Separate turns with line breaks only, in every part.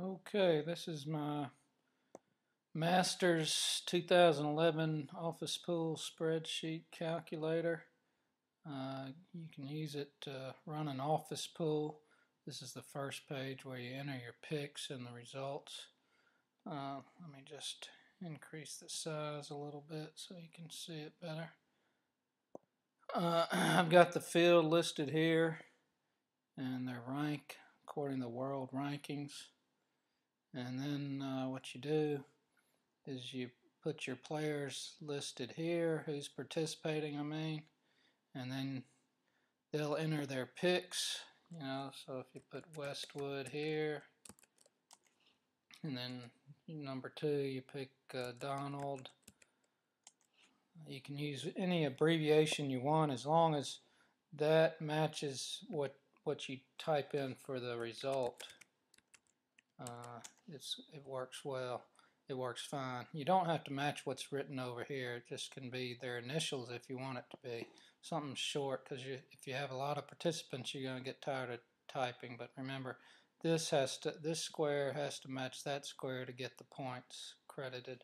Okay, this is my Masters 2011 Office Pool spreadsheet calculator. You can use it to run an office pool. This is the first page where you enter your picks and the results. Let me just increase the size a little bit so you can see it better. I've got the field listed here and their rank according to world rankings. And then what you do is you put your players listed here, who's participating, and then they'll enter their picks, so if you put Westwood here, and then number 2, you pick Donald. You can use any abbreviation you want as long as that matches what you type in for the result. It works well. It works fine. You don't have to match what's written over here. It just can be their initials if you want it to be. Something short, because if you have a lot of participants, you're going to get tired of typing. But remember, this square has to match that square to get the points credited.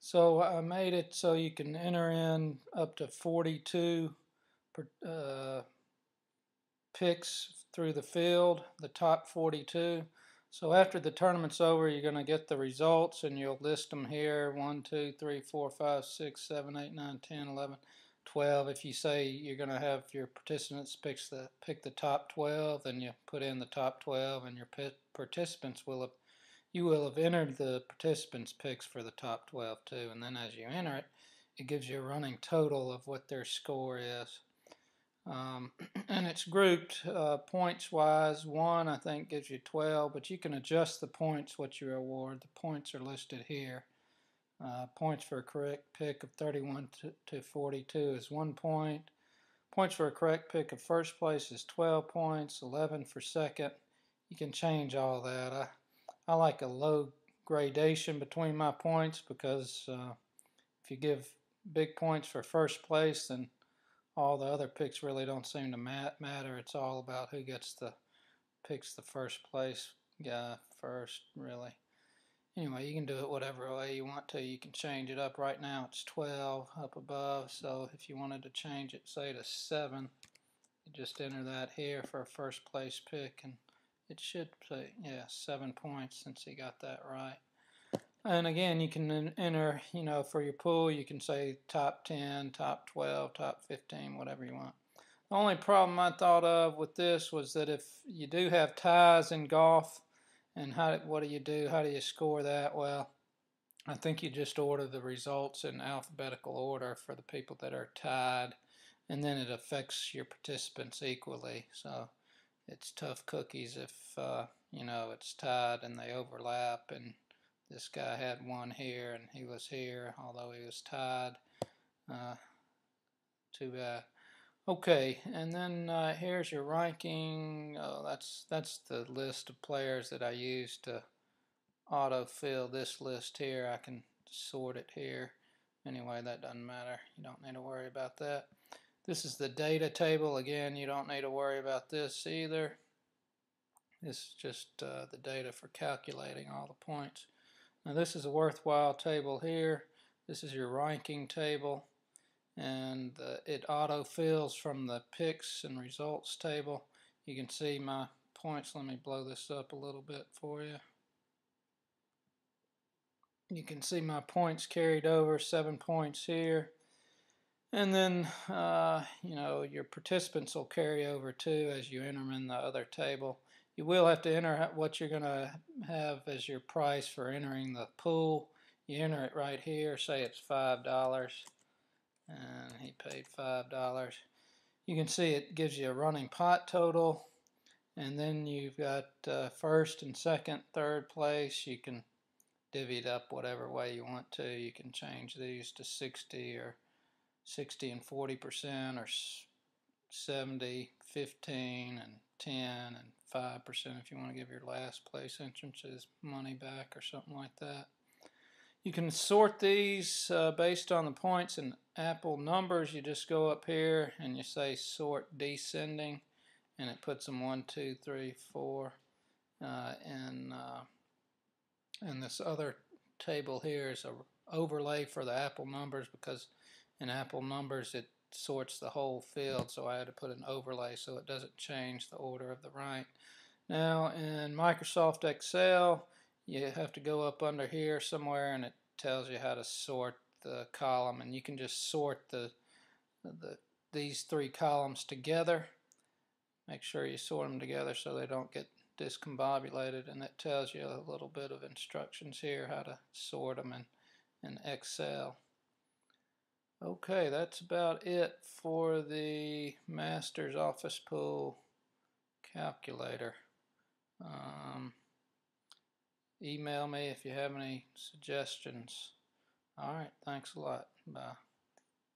So I made it so you can enter in up to 42 picks through the field, the top 42. So after the tournament's over, you're going to get the results and you'll list them here: 1, 2, 3, 4, 5, 6, 7, 8, 9, 10, 11, 12. If you say you're going to have your participants pick the top 12, then you put in the top 12, and your participants will have entered the participants' picks for the top 12 too. And then as you enter it, it gives you a running total of what their score is. And it's grouped points wise. 1 I think gives you 12, but you can adjust the points what you award. The points are listed here. Points for a correct pick of 31 to 42 is 1 point. Points for a correct pick of first place is 12 points. 11 for second. You can change all that. I like a low gradation between my points, because if you give big points for first place, then all the other picks really don't seem to matter. It's all about who picks the first place guy first, really. Anyway, you can do it whatever way you want to. You can change it up. Right now it's 12 up above, so if you wanted to change it, say, to 7, you just enter that here for a first place pick, and it should say, 7 points, since he got that right. And again, you can enter, for your pool, you can say top 10, top 12, top 15, whatever you want. The only problem I thought of with this was that if you do have ties in golf, and what do you do? How do you score that? Well, I think you just order the results in alphabetical order for the people that are tied, and then it affects your participants equally. So it's tough cookies if, it's tied and they overlap, and this guy had 1 here and he was here, although he was tied. Too bad. Okay, and then here's your ranking. That's the list of players that I use to autofill this list here. I can sort it here. Anyway, that doesn't matter. You don't need to worry about that. This is the data table. Again, you don't need to worry about this either. This is just the data for calculating all the points. Now this is a worthwhile table here. This is your ranking table, and it auto-fills from the picks and results table. You can see my points. Let me blow this up a little bit for you. You can see my points carried over, 7 points here. And then, your participants will carry over too as you enter them in the other table. You will have to enter what you're going to have as your price for entering the pool. You enter it right here. Say it's $5, and he paid $5. You can see it gives you a running pot total, and then you've got first and second, third place. You can divvy it up whatever way you want to. You can change these to 60 and 40%, or 70, 15, and 10, and 5% if you want to give your last place entrances money back or something like that. You can sort these based on the points and Apple numbers. You just go up here and you say sort descending, and it puts them 1, 2, 3, 4, and this other table here is a overlay for the Apple numbers, because in Apple numbers it sorts the whole field, so I had to put an overlay so it doesn't change the order of the rank. Now in Microsoft Excel, you have to go up under here somewhere and it tells you how to sort the column, and you can just sort these three columns together. Make sure you sort them together so they don't get discombobulated, and it tells you a little bit of instructions here how to sort them in Excel. Okay, that's about it for the Masters Office Pool calculator. Email me if you have any suggestions. All right, thanks a lot. Bye.